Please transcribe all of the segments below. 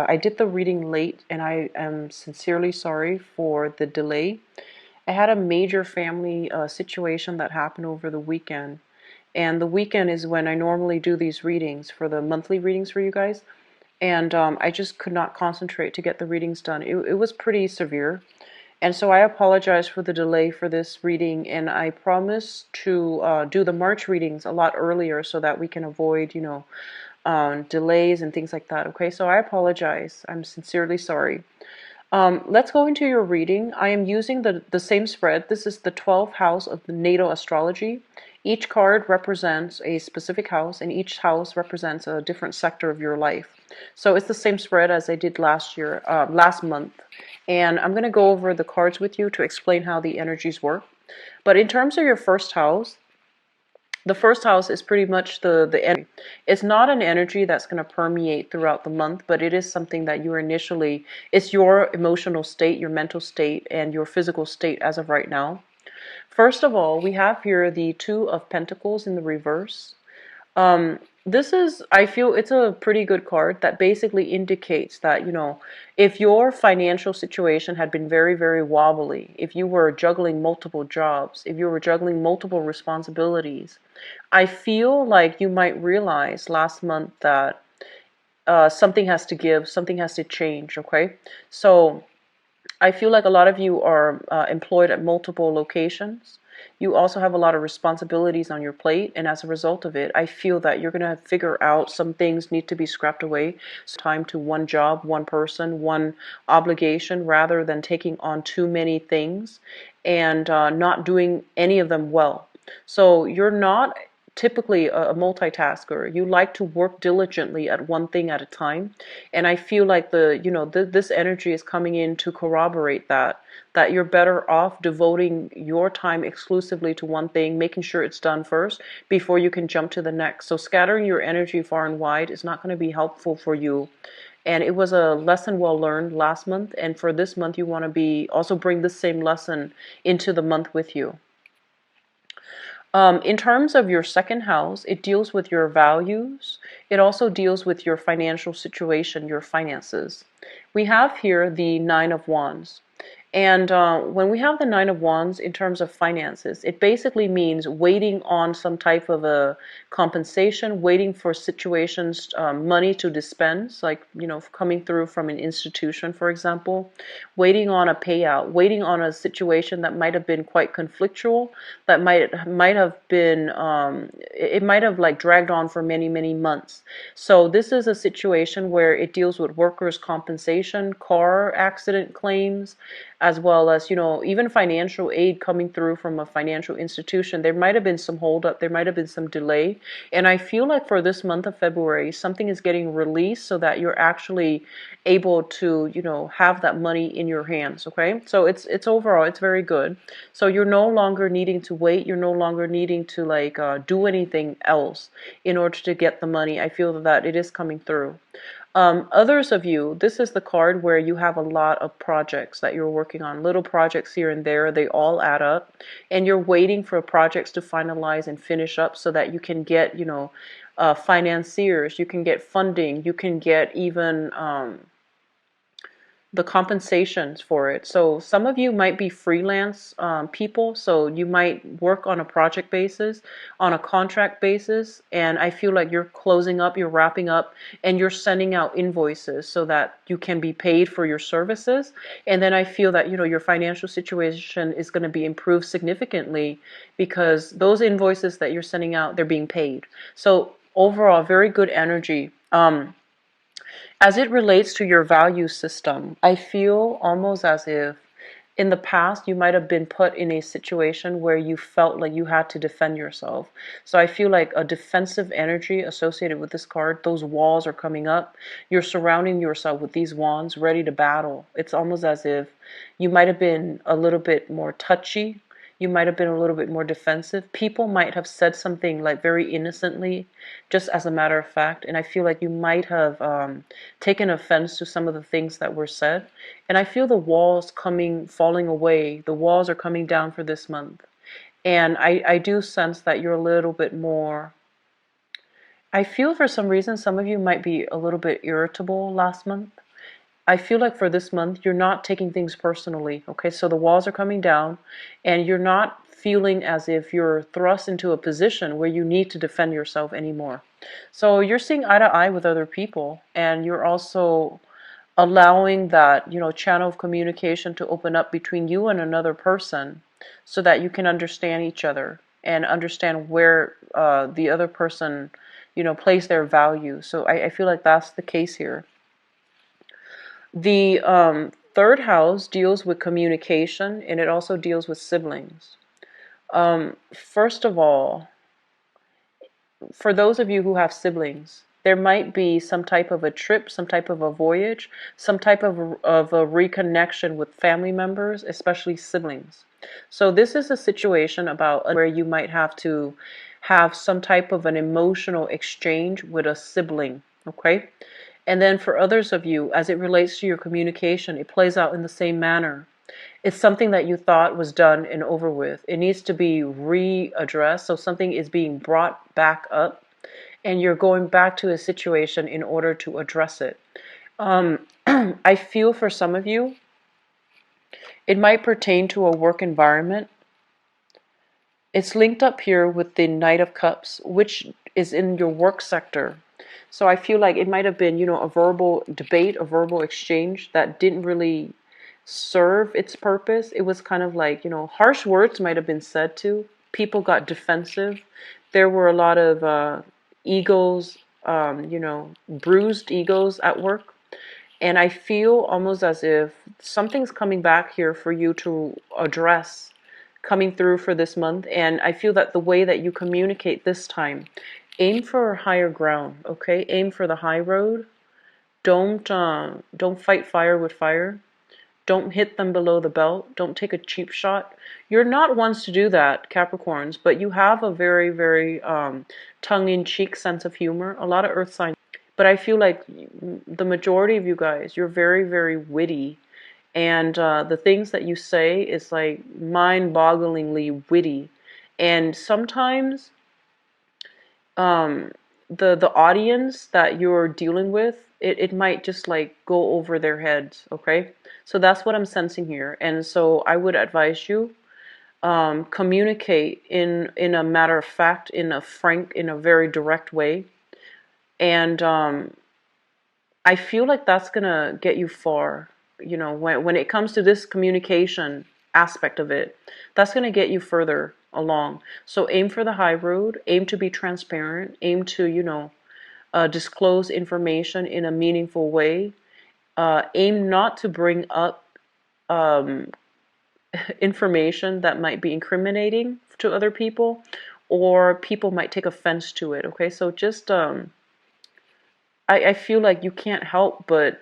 I did the reading late and I am sincerely sorry for the delay. I had a major family situation that happened over the weekend. And the weekend is when I normally do these readings for the monthly readings for you guys. And I just could not concentrate to get the readings done. It was pretty severe. And so I apologize for the delay for this reading. And I promise to do the March readings a lot earlier so that we can avoid, delays and things like that. Okay, so I apologize. I'm sincerely sorry. Let's go into your reading. I am using the same spread. This is the 12th house of the natal astrology. Each card represents a specific house, and each house represents a different sector of your life. So it's the same spread as I did last month. And I'm going to go over the cards with you to explain how the energies work. But in terms of your first house, the first house is pretty much the energy. It's not an energy that's going to permeate throughout the month, but it is something that it's your emotional state, your mental state, and your physical state as of right now. First of all, we have here the Two of Pentacles in the reverse. This is, I feel it's a pretty good card that basically indicates that, if your financial situation had been very, very wobbly, if you were juggling multiple jobs, if you were juggling multiple responsibilities, I feel like you might realize last month that something has to give, something has to change, okay? So I feel like a lot of you are employed at multiple locations. You also have a lot of responsibilities on your plate, and as a result of it, I feel that you're going to figure out some things need to be scrapped away. So time to one job, one person, one obligation, rather than taking on too many things and not doing any of them well. So you're not typically a multitasker. You like to work diligently at one thing at a time, and I feel like this energy is coming in to corroborate that you're better off devoting your time exclusively to one thing, making sure it's done first before you can jump to the next. So scattering your energy far and wide is not going to be helpful for you. And it was a lesson well learned last month, and for this month you want to be also bring the same lesson into the month with you. In terms of your second house, it deals with your values. It also deals with your financial situation, your finances. We have here the Nine of Wands. And when we have the Nine of Wands in terms of finances, it basically means waiting on some type of a compensation, waiting for situations, money to dispense, like, coming through from an institution, for example, waiting on a payout, waiting on a situation that might have been quite conflictual, that might have been, it might have like dragged on for many, many months. So this is a situation where it deals with workers' compensation, car accident claims, as well as, even financial aid coming through from a financial institution. There might have been some holdup, there might have been some delay. And I feel like for this month of February, something is getting released so that you're actually able to, have that money in your hands, okay? So it's overall, it's very good. So you're no longer needing to wait, you're no longer needing to do anything else in order to get the money. I feel that it is coming through. Others of you, this is the card where you have a lot of projects that you're working on, little projects here and there, they all add up, and you're waiting for projects to finalize and finish up so that you can get, financiers, you can get funding, you can get even the compensations for it. So some of you might be freelance people, so you might work on a project basis, on a contract basis, and I feel like you're closing up, you're wrapping up, and you're sending out invoices so that you can be paid for your services. And then I feel that, your financial situation is going to be improved significantly because those invoices that you're sending out, they're being paid. So overall, very good energy. As it relates to your value system, I feel almost as if in the past you might have been put in a situation where you felt like you had to defend yourself. So I feel like a defensive energy associated with this card, those walls are coming up. You're surrounding yourself with these wands ready to battle. It's almost as if you might have been a little bit more touchy. You might have been a little bit more defensive. People might have said something like very innocently, just as a matter of fact, and I feel like you might have taken offense to some of the things that were said. And I feel the walls falling away. The walls are coming down for this month. And I do sense that you're a little bit more, I feel for some reason some of you might be a little bit irritable last month. I feel like for this month, you're not taking things personally. Okay, so the walls are coming down, and you're not feeling as if you're thrust into a position where you need to defend yourself anymore. So you're seeing eye to eye with other people, and you're also allowing that, channel of communication to open up between you and another person so that you can understand each other and understand where the other person, place their value. So I feel like that's the case here. The third house deals with communication, and it also deals with siblings. First of all, for those of you who have siblings, there might be some type of a trip, some type of a voyage, some type of a reconnection with family members, especially siblings. So this is a situation about where you might have to have some type of an emotional exchange with a sibling, okay? And then for others of you, as it relates to your communication, it plays out in the same manner. It's something that you thought was done and over with. It needs to be readdressed. So something is being brought back up, and you're going back to a situation in order to address it. I feel for some of you, it might pertain to a work environment. It's linked up here with the Knight of Cups, which is in your work sector. So I feel like it might have been, a verbal debate, a verbal exchange that didn't really serve its purpose. It was kind of like, harsh words might have been said to. People got defensive. There were a lot of egos, bruised egos at work. And I feel almost as if something's coming back here for you to address coming through for this month. And I feel that the way that you communicate this time, aim for higher ground, okay? Aim for the high road. Don't fight fire with fire. Don't hit them below the belt. Don't take a cheap shot. You're not ones to do that, Capricorns, but you have a very, very tongue-in-cheek sense of humor. A lot of earth signs. But I feel like the majority of you guys, you're very, very witty. And the things that you say is like mind-bogglingly witty. And sometimes the audience that you're dealing with, it might just like go over their heads, okay? So that's what I'm sensing here. And so I would advise you communicate in a matter of fact, in a frank, in a very direct way. And I feel like that's gonna get you far. When it comes to this communication aspect of it, that's gonna get you further along. So aim for the high road, aim to be transparent, aim to, disclose information in a meaningful way. Aim not to bring up um, information that might be incriminating to other people, or people might take offense to it. Okay, so just I feel like you can't help but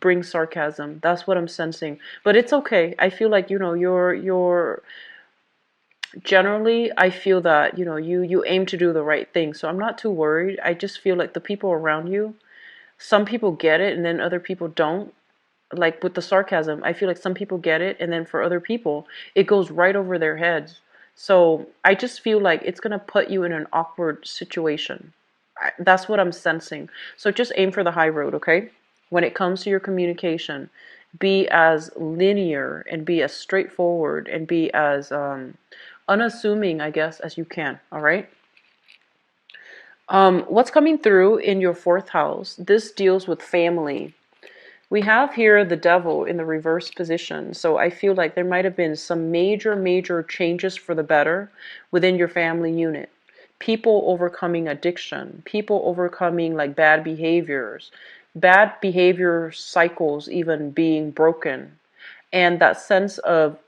bring sarcasm. That's what I'm sensing, but it's okay. I feel like you're generally, I feel that you aim to do the right thing, so I'm not too worried. I just feel like the people around you, some people get it and then other people don't. Like with the sarcasm, I feel like some people get it, and then for other people it goes right over their heads. So I just feel like it's gonna put you in an awkward situation. That's what I'm sensing. So just aim for the high road, okay? When it comes to your communication, be as linear and be as straightforward and be as unassuming, I guess, as you can. All right. What's coming through in your fourth house? This deals with family. We have here the devil in the reverse position. So I feel like there might have been some major, major changes for the better within your family unit. People overcoming addiction, people overcoming like bad behavior cycles even being broken. And that sense of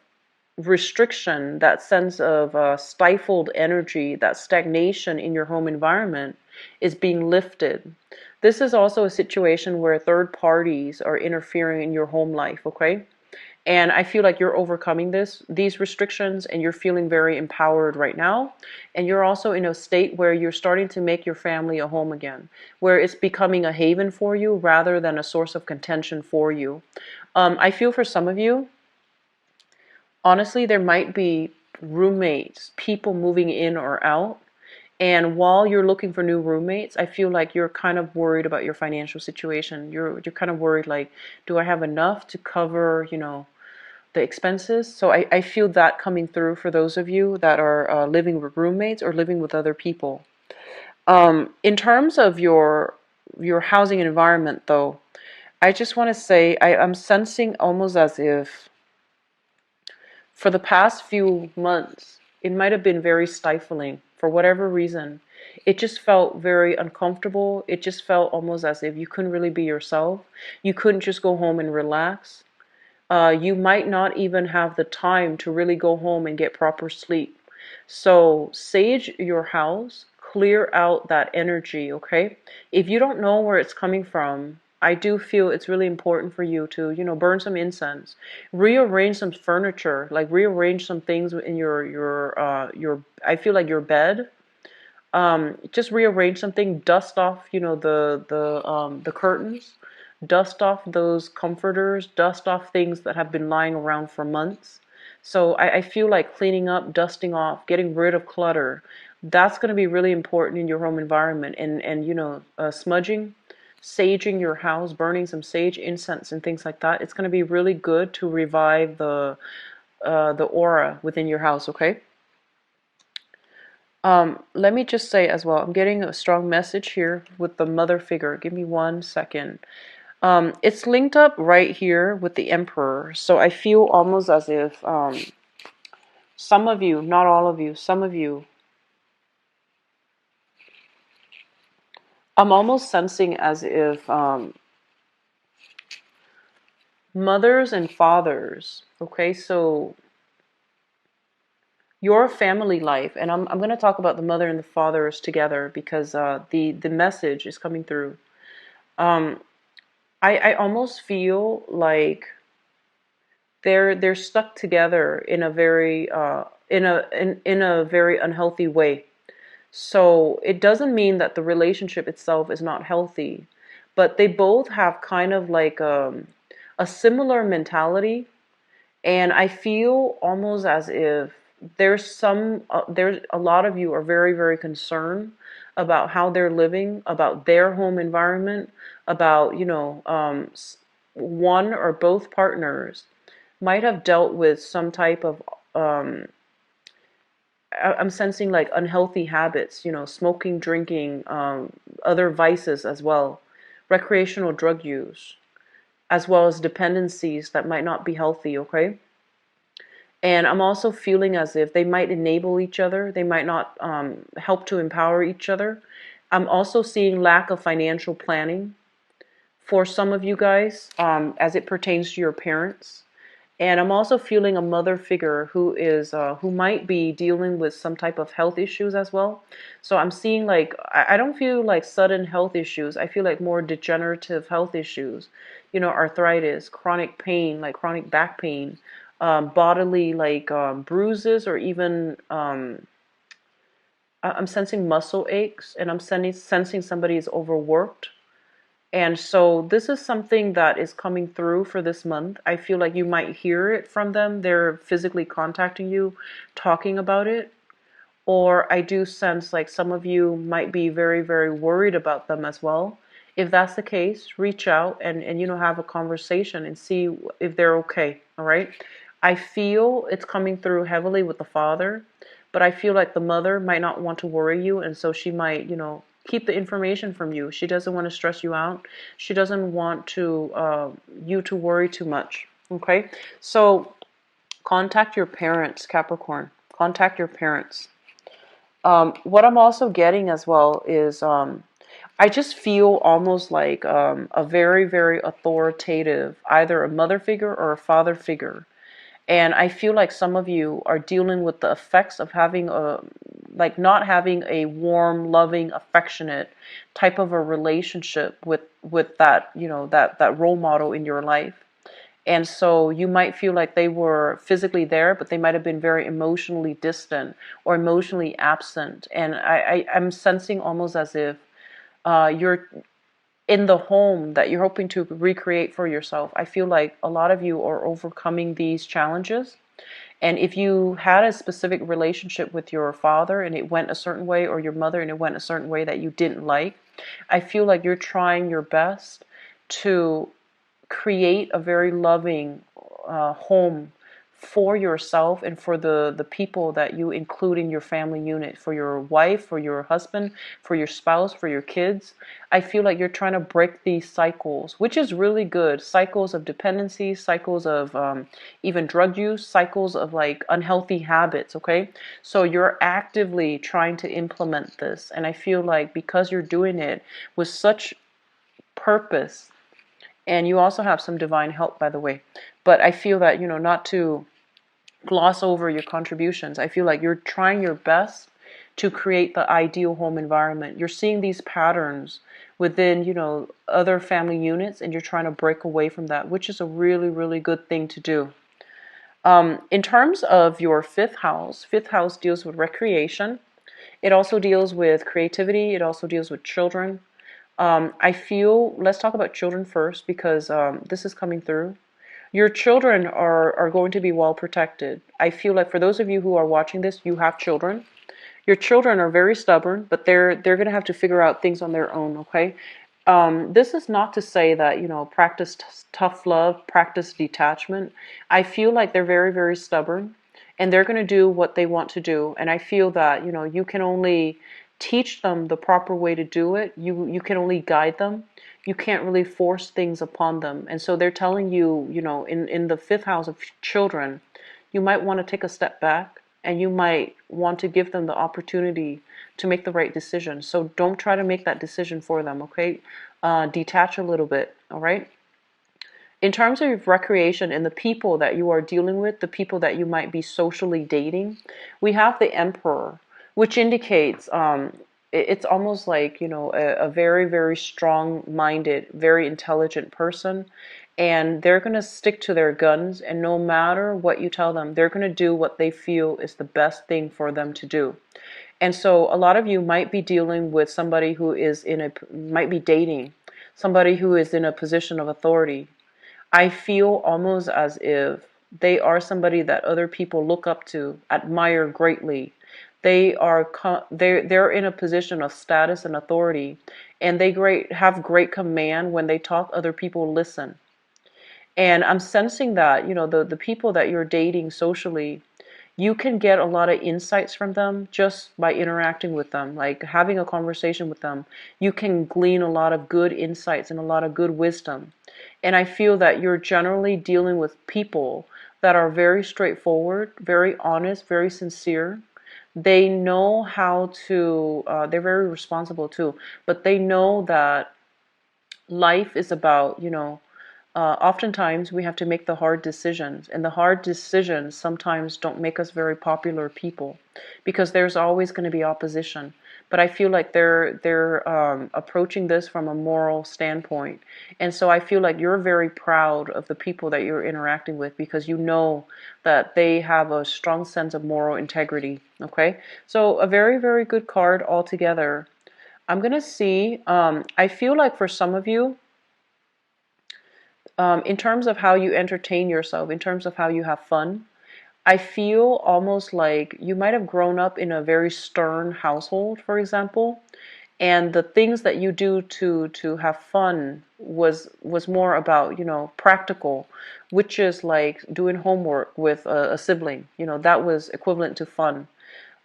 restriction, that sense of stifled energy, that stagnation in your home environment is being lifted. This is also a situation where third parties are interfering in your home life, okay? And I feel like you're overcoming these restrictions, and you're feeling very empowered right now. And you're also in a state where you're starting to make your family a home again, where it's becoming a haven for you rather than a source of contention for you. I feel for some of you, honestly, there might be roommates, people moving in or out, And while you're looking for new roommates, I feel like you're kind of worried about your financial situation. You're kind of worried, like, do I have enough to cover, the expenses? So I feel that coming through for those of you that are living with roommates or living with other people. In terms of your housing environment, though, I just want to say I'm sensing almost as if for the past few months, it might have been very stifling for whatever reason. It just felt very uncomfortable. It just felt almost as if you couldn't really be yourself. You couldn't just go home and relax. You might not even have the time to really go home and get proper sleep. So sage your house, clear out that energy, okay? If you don't know where it's coming from, I do feel it's really important for you to, burn some incense, rearrange some furniture, like rearrange some things in your I feel like your bed. Just rearrange something, dust off, the curtains, dust off those comforters, dust off things that have been lying around for months. So I feel like cleaning up, dusting off, getting rid of clutter. That's going to be really important in your home environment. And smudging, saging your house, burning some sage incense and things like that. It's going to be really good to revive the aura within your house. Okay. Let me just say as well, I'm getting a strong message here with the mother figure. Give me 1 second. It's linked up right here with the emperor. So I feel almost as if some of you, not all of you, some of you, I'm almost sensing as if mothers and fathers, okay, so your family life, and I'm going to talk about the mother and the fathers together because the message is coming through. Um, I almost feel like they're stuck together in a very in a very unhealthy way. So it doesn't mean that the relationship itself is not healthy, but they both have kind of like a similar mentality, and I feel almost as if there's a lot of you are very, very concerned about how they're living, about their home environment, about, one or both partners might have dealt with some type of um, I'm sensing like unhealthy habits, smoking, drinking, other vices as well, recreational drug use, as well as dependencies that might not be healthy, okay? And I'm also feeling as if they might enable each other. They might not help to empower each other. I'm also seeing lack of financial planning for some of you guys as it pertains to your parents. And I'm also feeling a mother figure who might be dealing with some type of health issues as well. So I'm seeing like I don't feel like sudden health issues. I feel like more degenerative health issues. Arthritis, chronic pain, like chronic back pain, bodily like bruises, or even I'm sensing muscle aches, and I'm sensing somebody is overworked. And so this is something that is coming through for this month. I feel like you might hear it from them. They're physically contacting you, talking about it. Or I do sense like some of you might be very, very worried about them as well. If that's the case, reach out and have a conversation and see if they're okay. All right. I feel it's coming through heavily with the father, but I feel like the mother might not want to worry you, and so she might, keep the information from you. She doesn't want to stress you out. She doesn't want to you to worry too much. Okay, so contact your parents, Capricorn. Contact your parents. What I'm also getting as well is I just feel almost like a very, very authoritative, either a mother figure or a father figure. And I feel like some of you are dealing with the effects of having like not having a warm, loving, affectionate type of a relationship with that, that role model in your life. And so you might feel like they were physically there, but they might have been very emotionally distant or emotionally absent. And I'm sensing almost as if you're in the home that you're hoping to recreate for yourself. I feel like a lot of you are overcoming these challenges, And if you had a specific relationship with your father and it went a certain way, or your mother and it went a certain way that you didn't like, I feel like you're trying your best to create a very loving home for yourself and for the people that you include in your family unit, for your wife, for your husband, for your spouse, for your kids. I feel like you're trying to break these cycles, which is really good. Cycles of dependency, cycles of even drug use, cycles of like unhealthy habits, okay? So you're actively trying to implement this. And I feel like because you're doing it with such purpose, and you also have some divine help, by the way. But I feel that, not to gloss over your contributions. I feel like you're trying your best to create the ideal home environment. You're seeing these patterns within, other family units, and you're trying to break away from that, which is a really, really good thing to do. In terms of your fifth house deals with recreation. It also deals with creativity. It also deals with children. I feel, let's talk about children first, because this is coming through. Your children are going to be well protected. I feel like for those of you who are watching this, you have children. Your children are very stubborn, but they're going to have to figure out things on their own, okay? This is not to say that, practice tough love, practice detachment. I feel like they're very, very stubborn, and they're going to do what they want to do. And I feel that, you can only teach them the proper way to do it. You can only guide them. You can't really force things upon them. And so they're telling you, in the fifth house of children, you might want to take a step back, and you might want to give them the opportunity to make the right decision. So don't try to make that decision for them, okay? Detach a little bit, all right? In terms of recreation and the people that you are dealing with, the people that you might be socially dating, we have the Emperor, which indicates it's almost like, a very, very strong-minded, very intelligent person. And they're going to stick to their guns, and no matter what you tell them, they're going to do what they feel is the best thing for them to do. And so a lot of you might be dealing with somebody who is might be dating somebody who is in a position of authority. I feel almost as if they are somebody that other people look up to, admire greatly. They're in a position of status and authority, and they have great command. When they talk, other people listen. And I'm sensing that, the people that you're dating socially, you can get a lot of insights from them just by interacting with them, like having a conversation with them. You can glean a lot of good insights and a lot of good wisdom. And I feel that you're generally dealing with people that are very straightforward, very honest, very sincere. They know how to, they're very responsible too, but they know that life is about, oftentimes we have to make the hard decisions, and the hard decisions sometimes don't make us very popular people, because there's always going to be opposition. But I feel like they're approaching this from a moral standpoint, and so I feel like you're very proud of the people that you're interacting with, because you know that they have a strong sense of moral integrity. Okay, so a very, very good card altogether. I'm gonna see. I feel like for some of you, in terms of how you entertain yourself, in terms of how you have fun, I feel almost like you might have grown up in a very stern household, for example, and the things that you do to have fun was more about, practical, which is like doing homework with a sibling. That was equivalent to fun.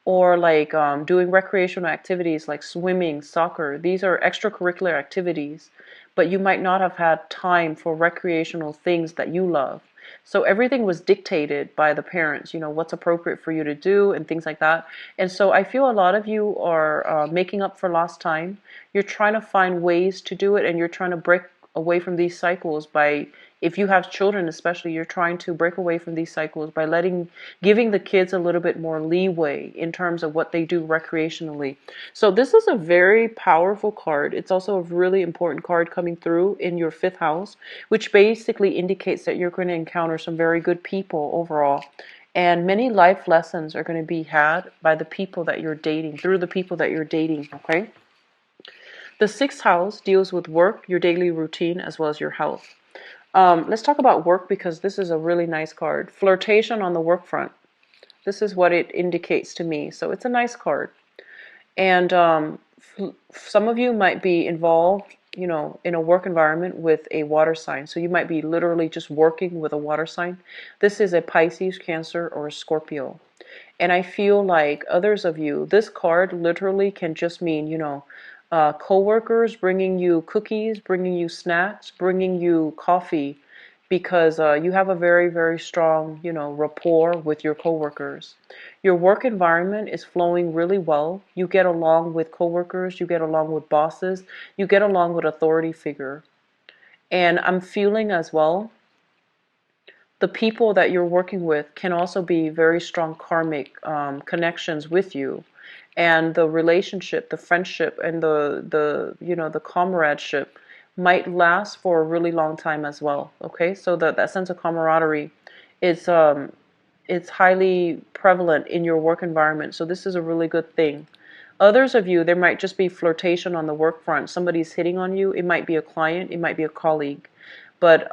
Or like doing recreational activities like swimming, soccer. These are extracurricular activities, but you might not have had time for recreational things that you love. So everything was dictated by the parents, what's appropriate for you to do and things like that. And so I feel a lot of you are making up for lost time. You're trying to find ways to do it, and you're trying to break away from these cycles by, if you have children especially, you're trying to break away from these cycles by giving the kids a little bit more leeway in terms of what they do recreationally. So this is a very powerful card. It's also a really important card coming through in your fifth house, which basically indicates that you're going to encounter some very good people overall. And many life lessons are going to be had by the people that you're dating, through the people that you're dating, okay? The sixth house deals with work, your daily routine, as well as your health. Let's talk about work, because this is a really nice card. Flirtation on the work front. This is what it indicates to me. So it's a nice card. And some of you might be involved, you know, in a work environment with a water sign. So you might be literally just working with a water sign. This is a Pisces, Cancer, or a Scorpio. And I feel like others of you, this card literally can just mean, you know, co-workers bringing you cookies, bringing you snacks, bringing you coffee, because you have a very, very strong, you know, rapport with your coworkers. Your work environment is flowing really well. You get along with coworkers, you get along with bosses, you get along with authority figure. And I'm feeling as well, the people that you're working with can also be very strong karmic connections with you, and the relationship, the friendship, and the you know, the comradeship might last for a really long time as well. Okay, so that sense of camaraderie is it's highly prevalent in your work environment. So this is a really good thing. Others of you, there might just be flirtation on the work front. Somebody's hitting on you. It might be a client, it might be a colleague. But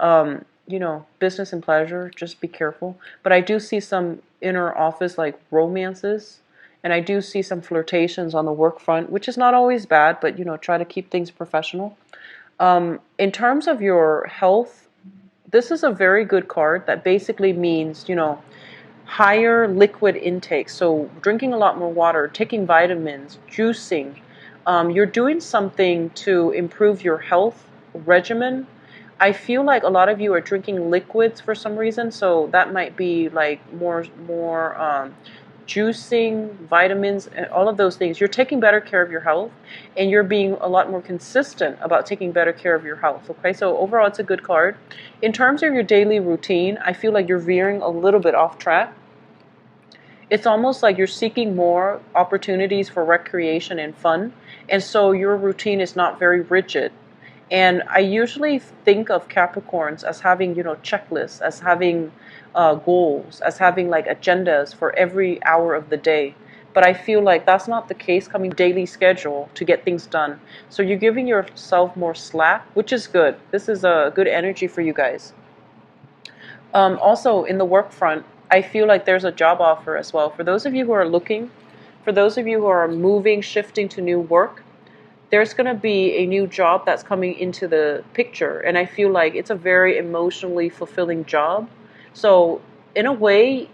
you know, business and pleasure, just be careful. But I do see some inner office like romances, and I do see some flirtations on the work front, which is not always bad, but you know, try to keep things professional. In terms of your health, this is a very good card that basically means, you know, higher liquid intake. So drinking a lot more water, taking vitamins, juicing. You're doing something to improve your health regimen. I feel like a lot of you are drinking liquids for some reason, so that might be like more juicing, vitamins, and all of those things. You're taking better care of your health, and you're being a lot more consistent about taking better care of your health. Okay, so overall, it's a good card. In terms of your daily routine, I feel like you're veering a little bit off track. It's almost like you're seeking more opportunities for recreation and fun, and so your routine is not very rigid. And I usually think of Capricorns as having, you know, checklists, as having goals, as having like agendas for every hour of the day. But I feel like that's not the case coming daily schedule to get things done. So you're giving yourself more slack, which is good. This is a good energy for you guys. Also, in the work front, I feel like there's a job offer as well. For those of you who are looking, for those of you who are moving, shifting to new work, there's going to be a new job that's coming into the picture. And I feel like it's a very emotionally fulfilling job. So in a way,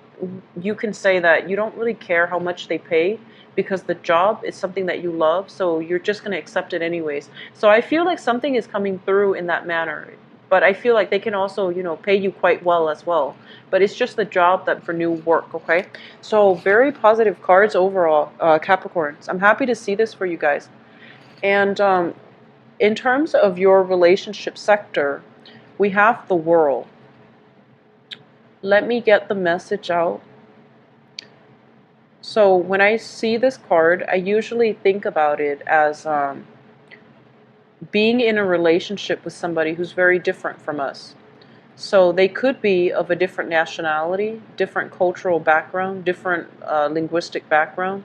you can say that you don't really care how much they pay, because the job is something that you love. So you're just going to accept it anyways. So I feel like something is coming through in that manner. But I feel like they can also, you know, pay you quite well as well. But it's just the job that for new work, okay? So very positive cards overall, Capricorns. I'm happy to see this for you guys. And in terms of your relationship sector, we have the World. Let me get the message out. So when I see this card, I usually think about it as being in a relationship with somebody who's very different from us. So they could be of a different nationality, different cultural background, different linguistic background.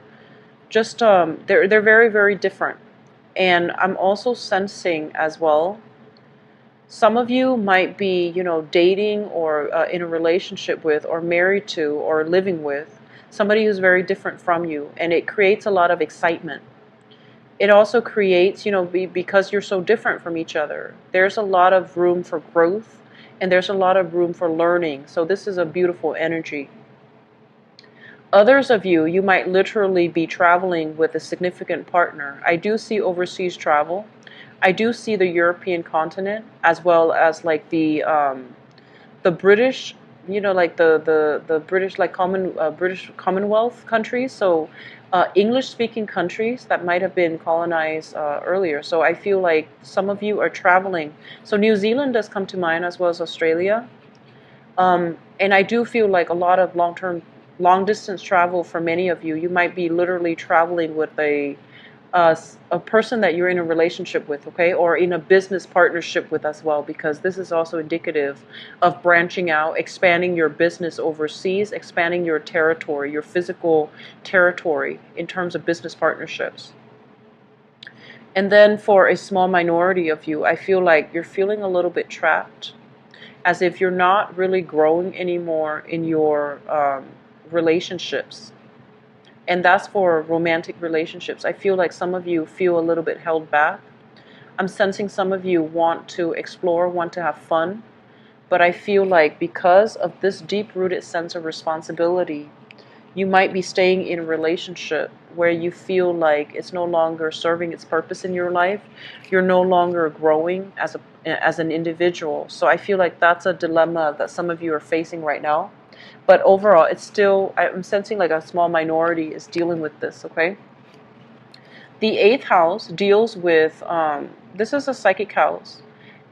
Just they're very, very different. And I'm also sensing as well, some of you might be, you know, dating or in a relationship with, or married to, or living with somebody who's very different from you, and it creates a lot of excitement. It also creates, you know, because you're so different from each other, there's a lot of room for growth, and there's a lot of room for learning. So this is a beautiful energy. Others of you, you might literally be traveling with a significant partner. I do see overseas travel. I do see the European continent, as well as like the British, you know, like the British, like British Commonwealth countries. So English-speaking countries that might have been colonized earlier. So I feel like some of you are traveling. So New Zealand does come to mind, as well as Australia. And I do feel like a lot of long distance travel for many of you. You might be literally traveling with a person that you're in a relationship with, okay, or in a business partnership with as well, because this is also indicative of branching out, expanding your business overseas, expanding your territory, your physical territory in terms of business partnerships. And then for a small minority of you, I feel like you're feeling a little bit trapped, as if you're not really growing anymore in your relationships. And that's for romantic relationships. I feel like some of you feel a little bit held back. I'm sensing some of you want to explore, want to have fun, but I feel like because of this deep-rooted sense of responsibility, you might be staying in a relationship where you feel like it's no longer serving its purpose in your life. You're no longer growing as an individual. So I feel like that's a dilemma that some of you are facing right now. But overall, it's still, I'm sensing like a small minority is dealing with this, okay? The eighth house deals with, this is a psychic house,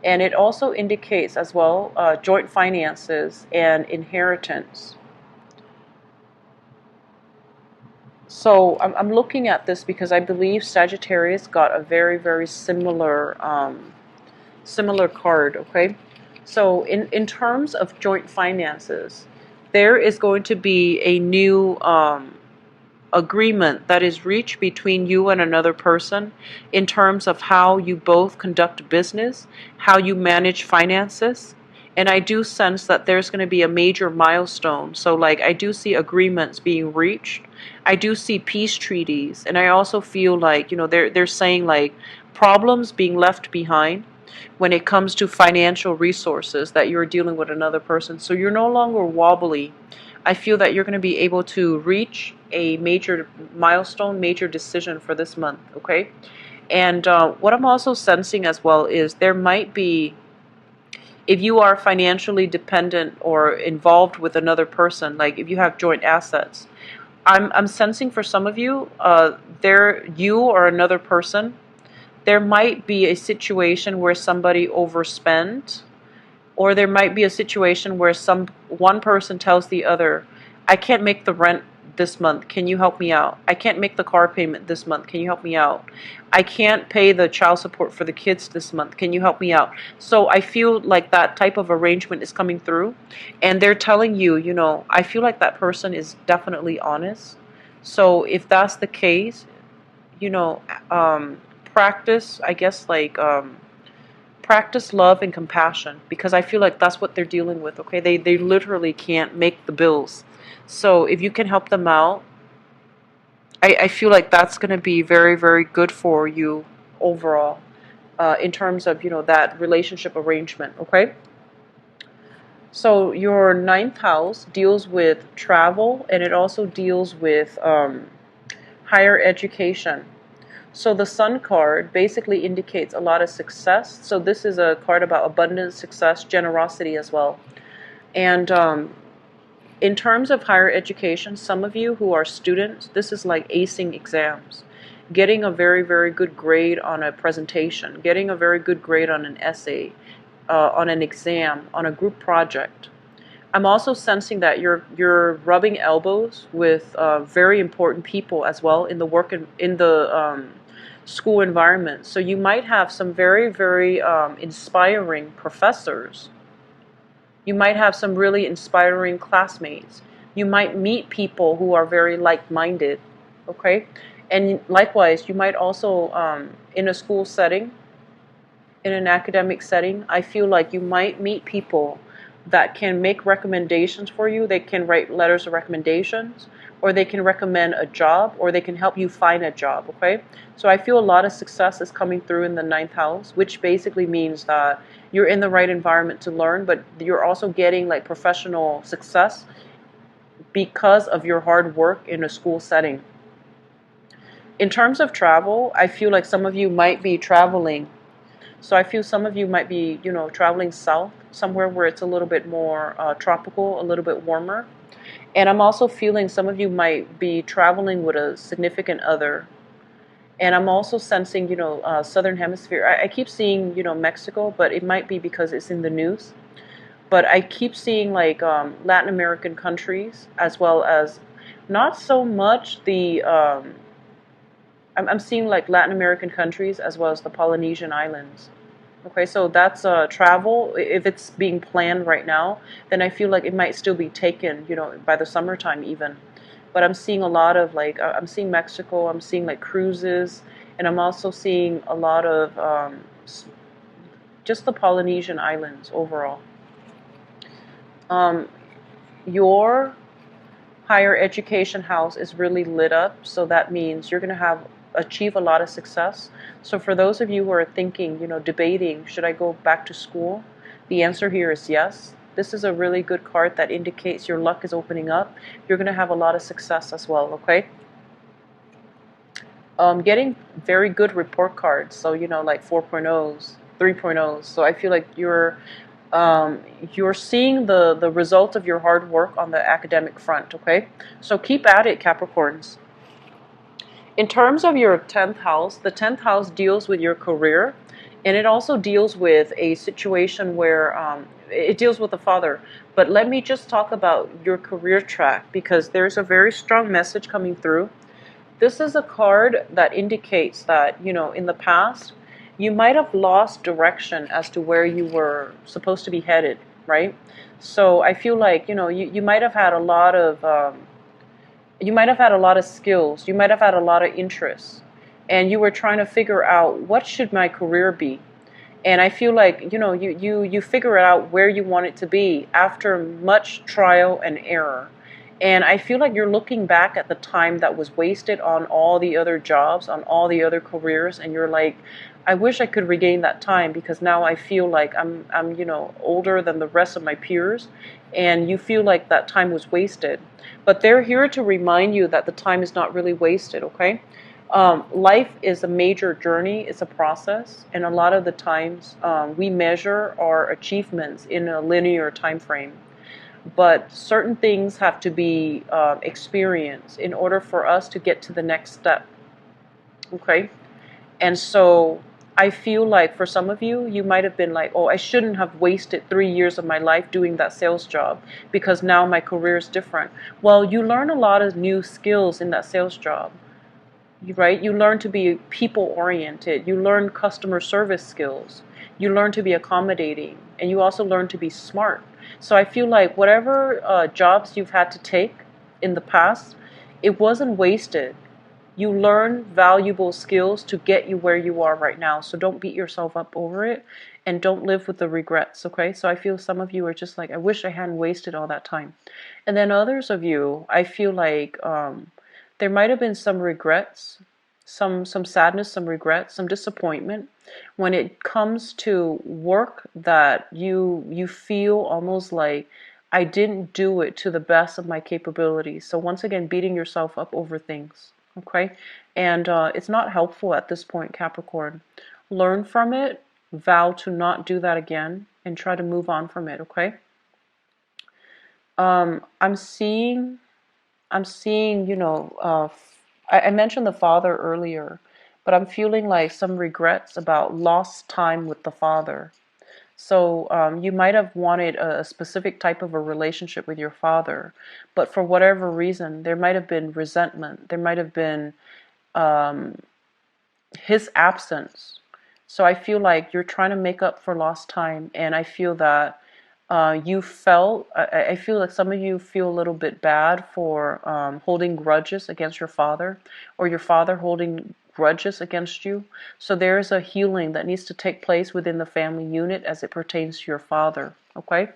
and it also indicates as well joint finances and inheritance. So I'm looking at this because I believe Sagittarius got a very, very similar card, okay? So in terms of joint finances, there is going to be a new agreement that is reached between you and another person in terms of how you both conduct business, how you manage finances. And I do sense that there's going to be a major milestone. So, like, I do see agreements being reached. I do see peace treaties. And I also feel like, they're saying, like, problems being left behind when it comes to financial resources that you're dealing with another person. So you're no longer wobbly. I feel that you're going to be able to reach a major milestone, major decision for this month, okay? And what I'm also sensing as well is there might be, if you are financially dependent or involved with another person, like if you have joint assets, I'm sensing for some of you, you or another person, there might be a situation where somebody overspent, or there might be a situation where one person tells the other, I can't make the rent this month, can you help me out? I can't make the car payment this month, can you help me out? I can't pay the child support for the kids this month, can you help me out? So I feel like that type of arrangement is coming through, and they're telling you, I feel like that person is definitely honest. So if that's the case, practice, I guess, like, practice love and compassion, because I feel like that's what they're dealing with, okay? They literally can't make the bills. So if you can help them out, I feel like that's going to be very, very good for you overall, in terms of, that relationship arrangement, okay? So your ninth house deals with travel, and it also deals with higher education. So the Sun card basically indicates a lot of success. So this is a card about abundance, success, generosity as well. And in terms of higher education, some of you who are students, this is like acing exams, getting a very, very good grade on a presentation, getting a very good grade on an essay, on an exam, on a group project. I'm also sensing that you're rubbing elbows with very important people as well in the in the school environment. So you might have some very, very inspiring professors. You might have some really inspiring classmates. You might meet people who are very like-minded, okay? And likewise, you might also, in a school setting, in an academic setting, I feel like you might meet people that can make recommendations for you. They can write letters of recommendations, or they can recommend a job, or they can help you find a job, okay? So I feel a lot of success is coming through in the ninth house, which basically means that you're in the right environment to learn, but you're also getting like professional success because of your hard work in a school setting. In terms of travel, I feel like some of you might be traveling. So I feel some of you might be, traveling south, somewhere where it's a little bit more tropical, a little bit warmer. And I'm also feeling some of you might be traveling with a significant other. And I'm also sensing, Southern Hemisphere. I keep seeing, Mexico, but it might be because it's in the news. But I keep seeing like Latin American countries, as well as not so much the, I'm seeing like Latin American countries as well as the Polynesian islands. Okay, so that's travel. If it's being planned right now, then I feel like it might still be taken, by the summertime even. But I'm seeing a lot of like, I'm seeing Mexico, I'm seeing like cruises, and I'm also seeing a lot of just the Polynesian islands overall. Your higher education house is really lit up, so that means you're going to have achieve a lot of success. So for those of you who are thinking, debating, should I go back to school? The answer here is yes. This is a really good card that indicates your luck is opening up. You're going to have a lot of success as well, okay? Getting very good report cards, so like 4.0s, 3.0s. So I feel like you're seeing the result of your hard work on the academic front, okay? So keep at it, Capricorns. In terms of your 10th house, the 10th house deals with your career, and it also deals with a situation where it deals with the father. But let me just talk about your career track, because there's a very strong message coming through. This is a card that indicates that, in the past, you might have lost direction as to where you were supposed to be headed, right? So I feel like, you might have had a lot of skills, you might have had a lot of interests, and you were trying to figure out, what should my career be? And I feel like, you figure out where you want it to be after much trial and error. And I feel like you're looking back at the time that was wasted on all the other jobs, on all the other careers, and you're like, I wish I could regain that time, because now I feel like I'm older than the rest of my peers, and you feel like that time was wasted. But they're here to remind you that the time is not really wasted, okay? Life is a major journey, it's a process, and a lot of the times we measure our achievements in a linear time frame. But certain things have to be experienced in order for us to get to the next step, okay? And so I feel like for some of you, you might have been like, oh, I shouldn't have wasted 3 years of my life doing that sales job, because now my career is different. Well, you learn a lot of new skills in that sales job, right? You learn to be people oriented. You learn customer service skills. You learn to be accommodating, and you also learn to be smart. So I feel like whatever jobs you've had to take in the past, it wasn't wasted. You learn valuable skills to get you where you are right now. So don't beat yourself up over it, and don't live with the regrets, okay? So I feel some of you are just like, I wish I hadn't wasted all that time. And then others of you, I feel like there might have been some regrets, some sadness, some regret, some disappointment when it comes to work that you feel almost like, I didn't do it to the best of my capabilities. So once again, beating yourself up over things, okay? And it's not helpful at this point, Capricorn. Learn from it, vow to not do that again, and try to move on from it, okay? I'm seeing, I mentioned the father earlier, but I'm feeling like some regrets about lost time with the father. So you might have wanted a specific type of a relationship with your father, but for whatever reason, there might have been resentment. There might have been his absence. So I feel like you're trying to make up for lost time, and I feel that I feel like some of you feel a little bit bad for holding grudges against your father, or your father holding grudges against you. So there is a healing that needs to take place within the family unit as it pertains to your father, okay?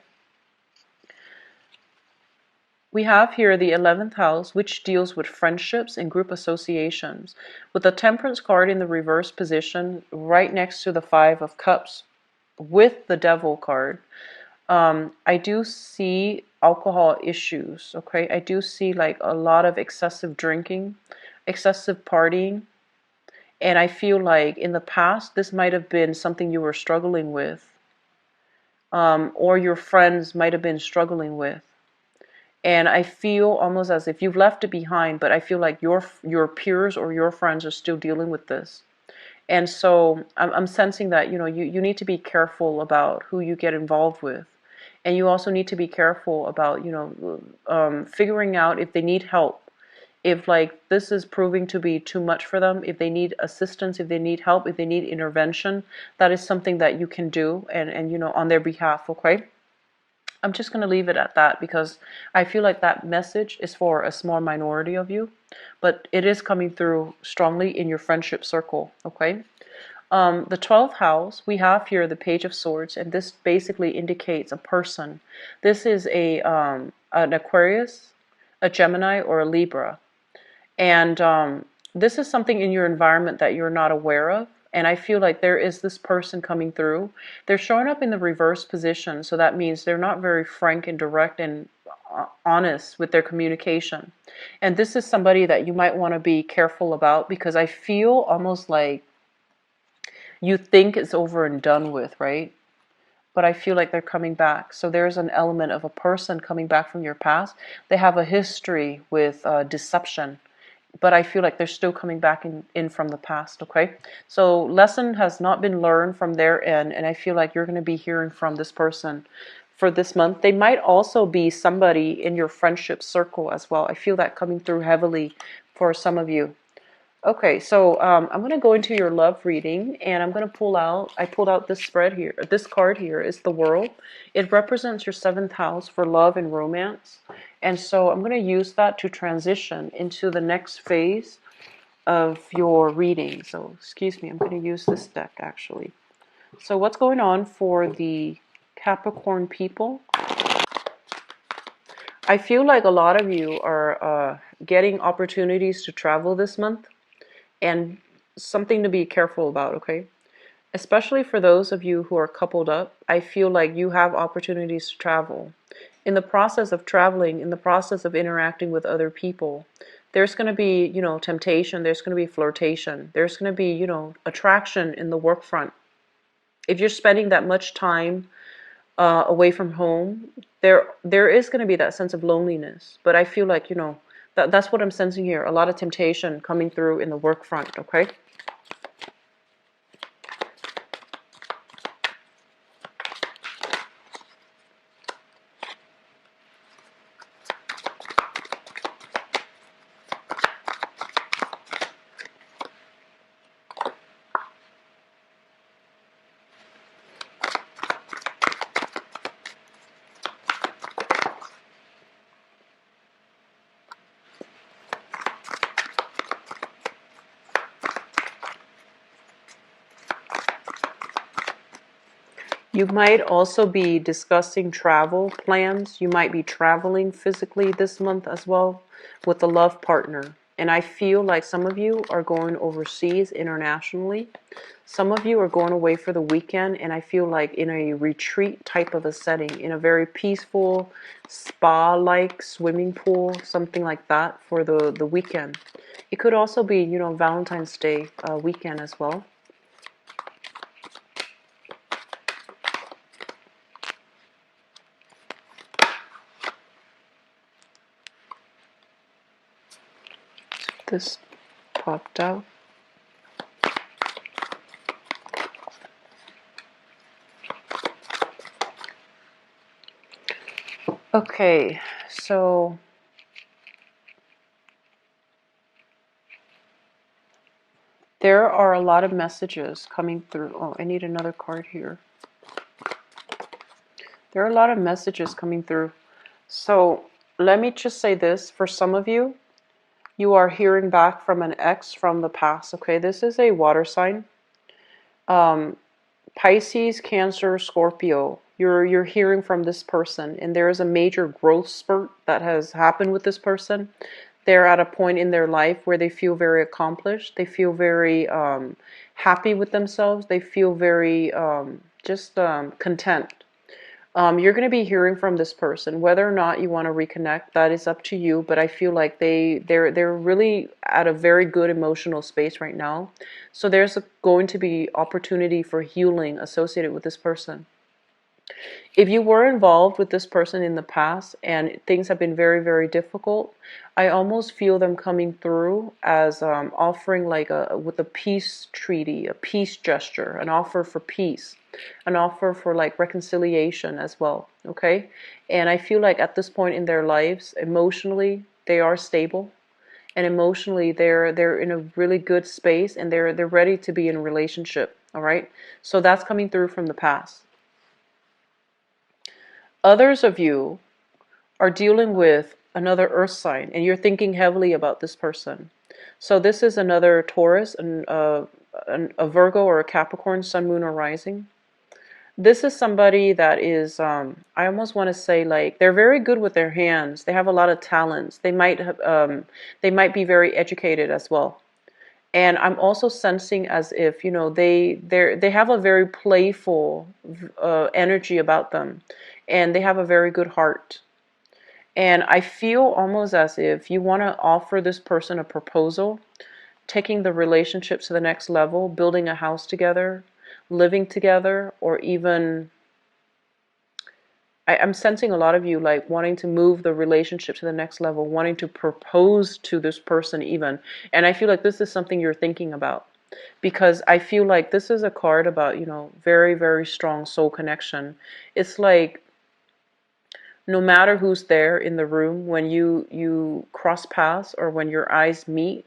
We have here the 11th house, which deals with friendships and group associations, with the Temperance card in the reverse position right next to the Five of Cups with the Devil card. I do see alcohol issues, okay? I do see like a lot of excessive drinking, excessive partying, and I feel like in the past this might have been something you were struggling with, or your friends might have been struggling with. And I feel almost as if you've left it behind, but I feel like your peers or your friends are still dealing with this. And so I'm sensing that, you need to be careful about who you get involved with. And you also need to be careful about, figuring out if they need help. If like this is proving to be too much for them, if they need assistance, if they need help, if they need intervention, that is something that you can do and on their behalf, okay? I'm just going to leave it at that, because I feel like that message is for a small minority of you, but it is coming through strongly in your friendship circle, okay? The 12th house, we have here the Page of Swords, and this basically indicates a person. This is an Aquarius, a Gemini, or a Libra. And this is something in your environment that you're not aware of. And I feel like there is this person coming through. They're showing up in the reverse position. So that means they're not very frank and direct and honest with their communication. And this is somebody that you might want to be careful about, because I feel almost like you think it's over and done with, right? But I feel like they're coming back. So there's an element of a person coming back from your past. They have a history with deception, but I feel like they're still coming back in from the past, okay? So lesson has not been learned from their end, and I feel like you're going to be hearing from this person for this month. They might also be somebody in your friendship circle as well. I feel that coming through heavily for some of you. Okay, so I'm going to go into your love reading, and I'm going to pull out, I pulled out this spread here. This card here is the World. It represents your 7th house for love and romance. And so I'm going to use that to transition into the next phase of your reading. So, excuse me, I'm going to use this deck actually. So what's going on for the Capricorn people? I feel like a lot of you are getting opportunities to travel this month. And something to be careful about, okay? Especially for those of you who are coupled up, I feel like you have opportunities to travel. In the process of traveling, in the process of interacting with other people, there's going to be, temptation, there's going to be flirtation, there's going to be, attraction in the work front. If you're spending that much time away from home, there is going to be that sense of loneliness. But I feel like, that's what I'm sensing here. A lot of temptation coming through in the work front, okay? You might also be discussing travel plans. You might be traveling physically this month as well with a love partner. And I feel like some of you are going overseas internationally. Some of you are going away for the weekend, and I feel like in a retreat type of a setting, in a very peaceful spa-like swimming pool, something like that for the weekend. It could also be, Valentine's Day weekend as well. This popped out. Okay, so there are a lot of messages coming through. Oh, I need another card here. There are a lot of messages coming through. So let me just say this. For some of you, you are hearing back from an ex from the past. Okay, this is a water sign. Pisces, Cancer, Scorpio. You're hearing from this person, and there is a major growth spurt that has happened with this person. They're at a point in their life where they feel very accomplished. They feel very happy with themselves. They feel very content. You're going to be hearing from this person. Whether or not you want to reconnect, that is up to you. But I feel like they're really at a very good emotional space right now. So there's going to be opportunity for healing associated with this person. If you were involved with this person in the past and things have been very, very difficult, I almost feel them coming through as offering with a peace treaty, a peace gesture, an offer for peace, an offer for like reconciliation as well, okay? And I feel like at this point in their lives, emotionally, they are stable. And emotionally, they're in a really good space, and they're ready to be in a relationship, all right? So that's coming through from the past. Others of you are dealing with another earth sign, and you're thinking heavily about this person. So this is another Taurus, a Virgo or a Capricorn, sun, moon, or rising. This is somebody that is, I almost want to say, like, they're very good with their hands. They have a lot of talents. They might be very educated as well. And I'm also sensing as if, they have a very playful energy about them, and they have a very good heart. And I feel almost as if you want to offer this person a proposal, taking the relationship to the next level, building a house together, living together, or even I'm sensing a lot of you like wanting to move the relationship to the next level, wanting to propose to this person even. And I feel like this is something you're thinking about, because I feel like this is a card about, very, very strong soul connection. It's like no matter who's there in the room, when you cross paths or when your eyes meet,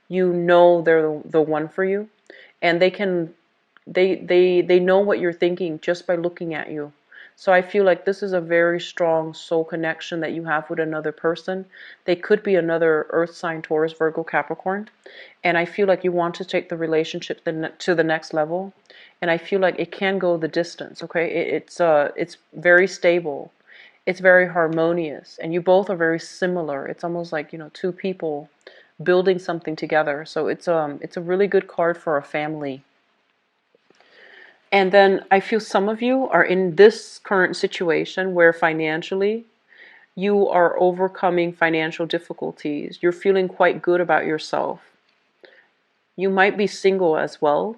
they're the one for you, and they know what you're thinking just by looking at you. So I feel like this is a very strong soul connection that you have with another person. They could be another earth sign, Taurus, Virgo, Capricorn. And I feel like you want to take the relationship to the next level. And I feel like it can go the distance, okay? It's very stable. It's very harmonious. And you both are very similar. It's almost like, two people building something together. So it's a really good card for a family. And then I feel some of you are in this current situation where financially you are overcoming financial difficulties. You're feeling quite good about yourself. You might be single as well.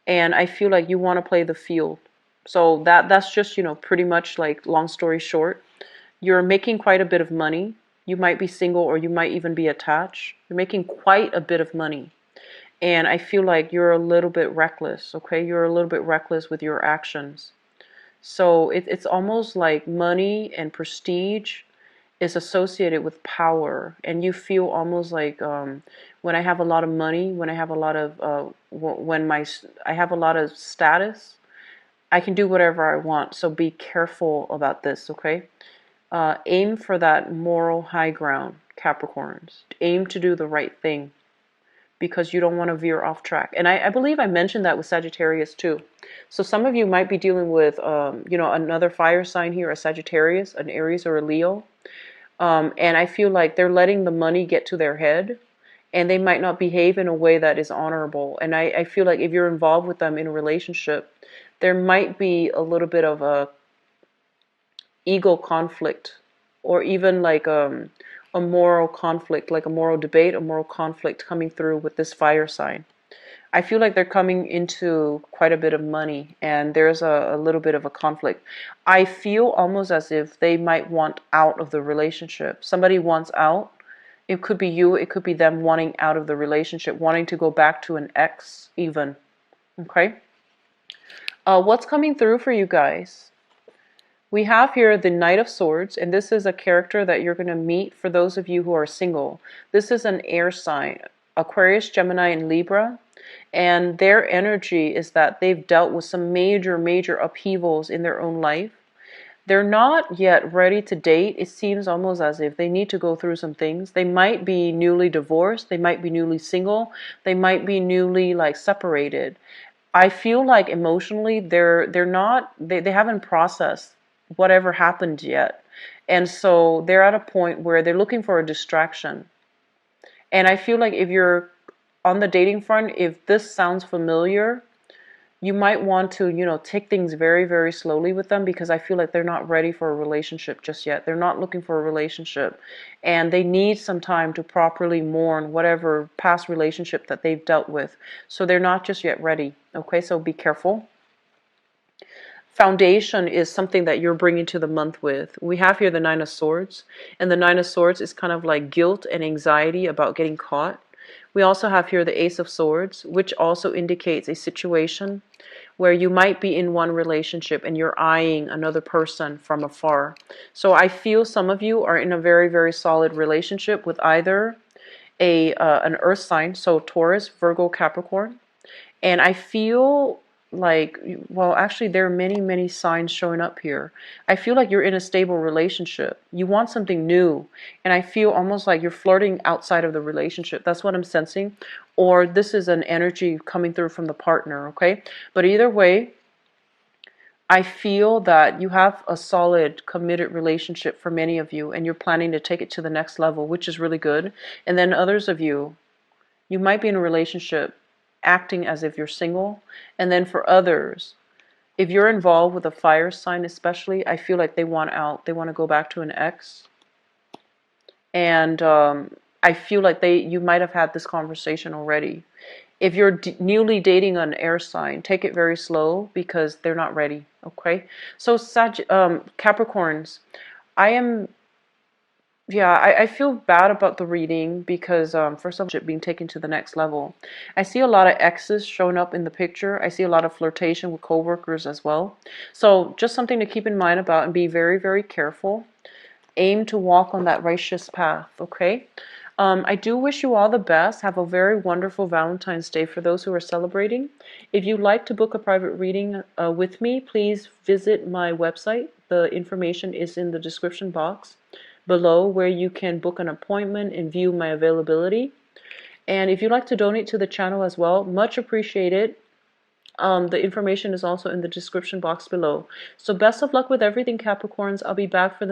And I feel like you want to play the field. So that's just, pretty much like long story short. You're making quite a bit of money. You might be single or you might even be attached. You're making quite a bit of money. And I feel like you're a little bit reckless, okay? You're a little bit reckless with your actions. So it's almost like money and prestige is associated with power. And you feel almost like when I have a lot of money, when I have a lot of, I have a lot of status, I can do whatever I want. So be careful about this, okay? Aim for that moral high ground, Capricorns. Aim to do the right thing, because you don't want to veer off track. And I believe I mentioned that with Sagittarius too. So some of you might be dealing with, another fire sign here, a Sagittarius, an Aries, or a Leo. And I feel like they're letting the money get to their head, and they might not behave in a way that is honorable. And I feel like if you're involved with them in a relationship, there might be a little bit of a ego conflict, or even like a moral conflict, like a moral debate, a moral conflict coming through with this fire sign. I feel like they're coming into quite a bit of money, and there's a little bit of a conflict. I feel almost as if they might want out of the relationship. Somebody wants out. It could be you, it could be them wanting out of the relationship, wanting to go back to an ex even. Okay? What's coming through for you guys? We have here the Knight of Swords, and this is a character that you're going to meet for those of you who are single. This is an air sign, Aquarius, Gemini, and Libra. And their energy is that they've dealt with some major, major upheavals in their own life. They're not yet ready to date. It seems almost as if they need to go through some things. They might be newly divorced. They might be newly single. They might be newly separated. I feel like emotionally they haven't processed whatever happened yet. And so they're at a point where they're looking for a distraction. And I feel like if you're on the dating front, if this sounds familiar, you might want to, take things very, very slowly with them, because I feel like they're not ready for a relationship just yet. They're not looking for a relationship, and they need some time to properly mourn whatever past relationship that they've dealt with. So they're not just yet ready. Okay, so be careful. Foundation is something that you're bringing to the month with. We have here the Nine of Swords, and the Nine of Swords is kind of like guilt and anxiety about getting caught. We also have here the Ace of Swords, which also indicates a situation where you might be in one relationship and you're eyeing another person from afar. So I feel some of you are in a very, very solid relationship with either an earth sign, so Taurus, Virgo, Capricorn. And I feel like, well, actually, there are many, many signs showing up here. I feel like you're in a stable relationship. You want something new. And I feel almost like you're flirting outside of the relationship. That's what I'm sensing. Or this is an energy coming through from the partner, okay? But either way, I feel that you have a solid, committed relationship for many of you, and you're planning to take it to the next level, which is really good. And then others of you, you might be in a relationship acting as if you're single. And then for others, if you're involved with a fire sign especially, I feel like they want out. They want to go back to an ex. And I feel like you might have had this conversation already. If you're newly dating an air sign, take it very slow because they're not ready, okay? So Capricorns, I am, yeah, I feel bad about the reading because first of all, being taken to the next level. I see a lot of exes showing up in the picture. I see a lot of flirtation with coworkers as well. So just something to keep in mind about and be very, very careful. Aim to walk on that righteous path, okay? I do wish you all the best. Have a very wonderful Valentine's Day for those who are celebrating. If you'd like to book a private reading with me, please visit my website. The information is in the description box below where you can book an appointment and view my availability. And if you'd like to donate to the channel as well, much appreciated. The information is also in the description box below. So best of luck with everything, Capricorns. I'll be back for the